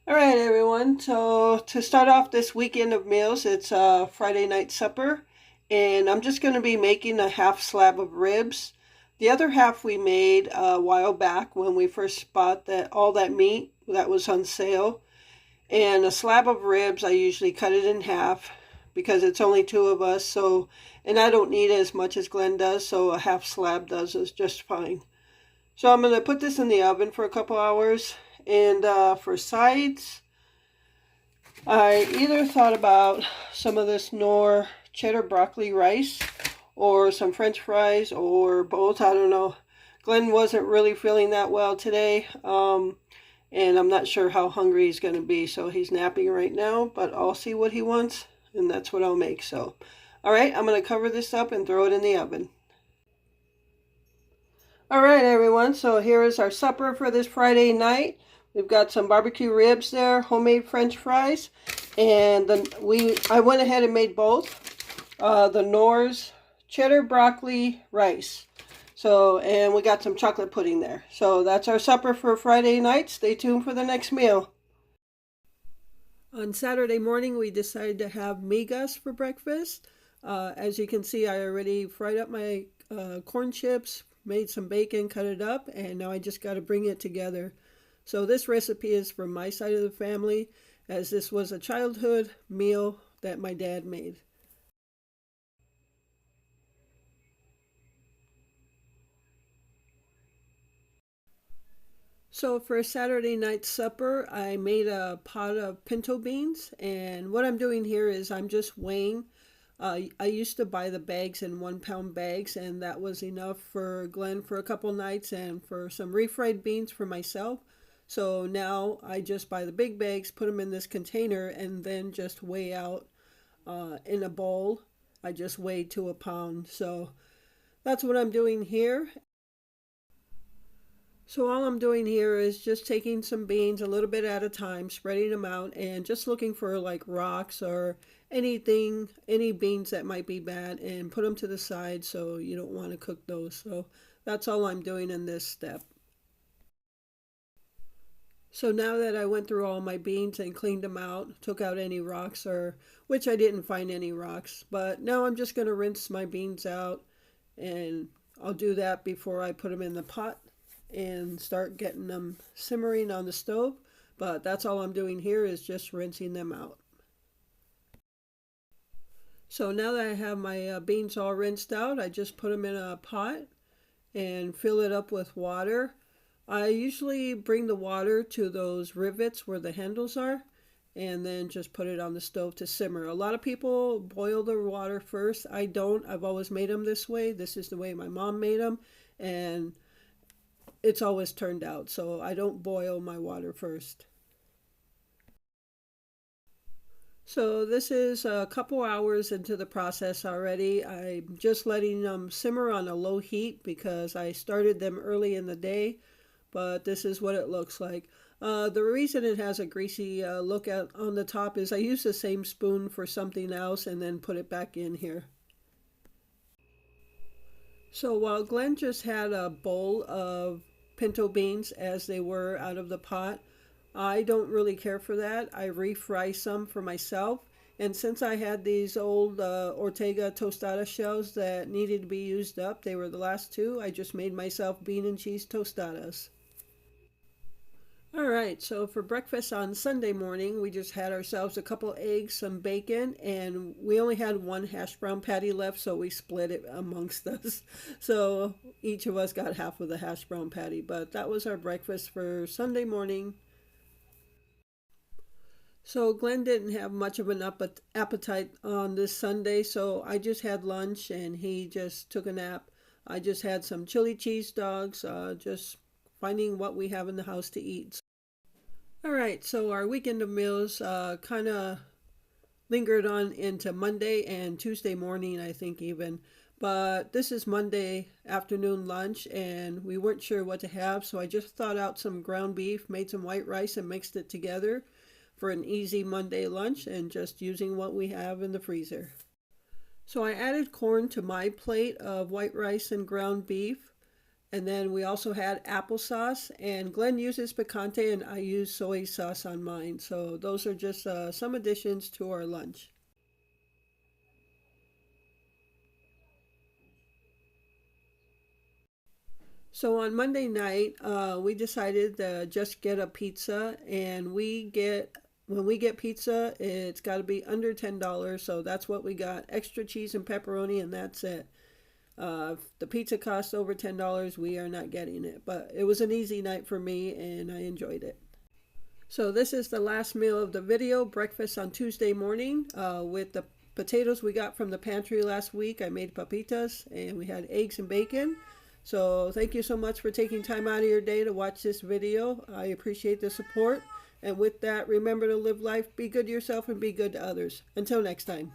All right, everyone. So to start off this weekend of meals, it's Friday night supper, and I'm just going to be making a half slab of ribs. The other half we made a while back when we first bought that all that meat that was on sale. And a slab of ribs, I usually cut it in half because it's only two of us. So, and I don't need as much as Glenn does, so a half slab does is just fine. So I'm going to put this in the oven for a couple hours. And for sides, I either thought about some of this Knorr cheddar broccoli rice or some French fries or both. I don't know. Glenn wasn't really feeling that well today, and I'm not sure how hungry he's going to be, so he's napping right now, but I'll see what he wants, and that's what I'll make. So, all right, I'm going to cover this up and throw it in the oven. All right, everyone, so here is our supper for this Friday night. We've got some barbecue ribs there, homemade French fries, and I went ahead and made both. The Knorr's cheddar broccoli rice. So, and we got some chocolate pudding there. So that's our supper for Friday night. Stay tuned for the next meal. On Saturday morning, we decided to have migas for breakfast. As you can see, I already fried up my corn chips, made some bacon, cut it up, and now I just got to bring it together. So this recipe is from my side of the family, as this was a childhood meal that my dad made. So for Saturday night supper, I made a pot of pinto beans, and what I'm doing here is I'm just weighing. I used to buy the bags in 1 pound bags, and that was enough for Glenn for a couple nights and for some refried beans for myself. So now I just buy the big bags, put them in this container, and then just weigh out in a bowl. I just weigh to a pound. So that's what I'm doing here. So all I'm doing here is just taking some beans a little bit at a time, spreading them out, and just looking for like rocks or anything, any beans that might be bad, and put them to the side so you don't want to cook those. So that's all I'm doing in this step. So now that I went through all my beans and cleaned them out, took out any rocks or which I didn't find any rocks, but now I'm just going to rinse my beans out, and I'll do that before I put them in the pot and start getting them simmering on the stove. But that's all I'm doing here is just rinsing them out. So now that I have my beans all rinsed out, I just put them in a pot and fill it up with water. I usually bring the water to those rivets where the handles are and then just put it on the stove to simmer. A lot of people boil the water first. I don't. I've always made them this way. This is the way my mom made them, and it's always turned out. So I don't boil my water first. So this is a couple hours into the process already. I'm just letting them simmer on a low heat because I started them early in the day, but this is what it looks like. The reason it has a greasy look on the top is I use the same spoon for something else and then put it back in here. So while Glenn just had a bowl of pinto beans as they were out of the pot, I don't really care for that. I refry some for myself. And since I had these old Ortega tostada shells that needed to be used up, they were the last two, I just made myself bean and cheese tostadas. All right, so for breakfast on Sunday morning, we just had ourselves a couple eggs, some bacon, and we only had one hash brown patty left, so we split it amongst us. So each of us got half of the hash brown patty, but that was our breakfast for Sunday morning. So Glenn didn't have much of an appetite on this Sunday, so I just had lunch and he just took a nap. I just had some chili cheese dogs, just finding what we have in the house to eat. All right, so our weekend of meals kind of lingered on into Monday and Tuesday morning, I think even. But this is Monday afternoon lunch, and we weren't sure what to have, so I just thought out some ground beef, made some white rice, and mixed it together for an easy Monday lunch, and just using what we have in the freezer. So I added corn to my plate of white rice and ground beef, And then we also had applesauce, and Glenn uses picante and I use soy sauce on mine. So those are just some additions to our lunch. So on Monday night, we decided to just get a pizza, and when we get pizza, it's got to be under $10. So that's what we got: extra cheese and pepperoni, and that's it. If the pizza costs over $10, we are not getting it. But it was an easy night for me, and I enjoyed it. So this is the last meal of the video, breakfast on Tuesday morning with the potatoes we got from the pantry last week. I made papitas and we had eggs and bacon. So thank you so much for taking time out of your day to watch this video. I appreciate the support. And with that, remember to live life, be good to yourself, and be good to others. Until next time.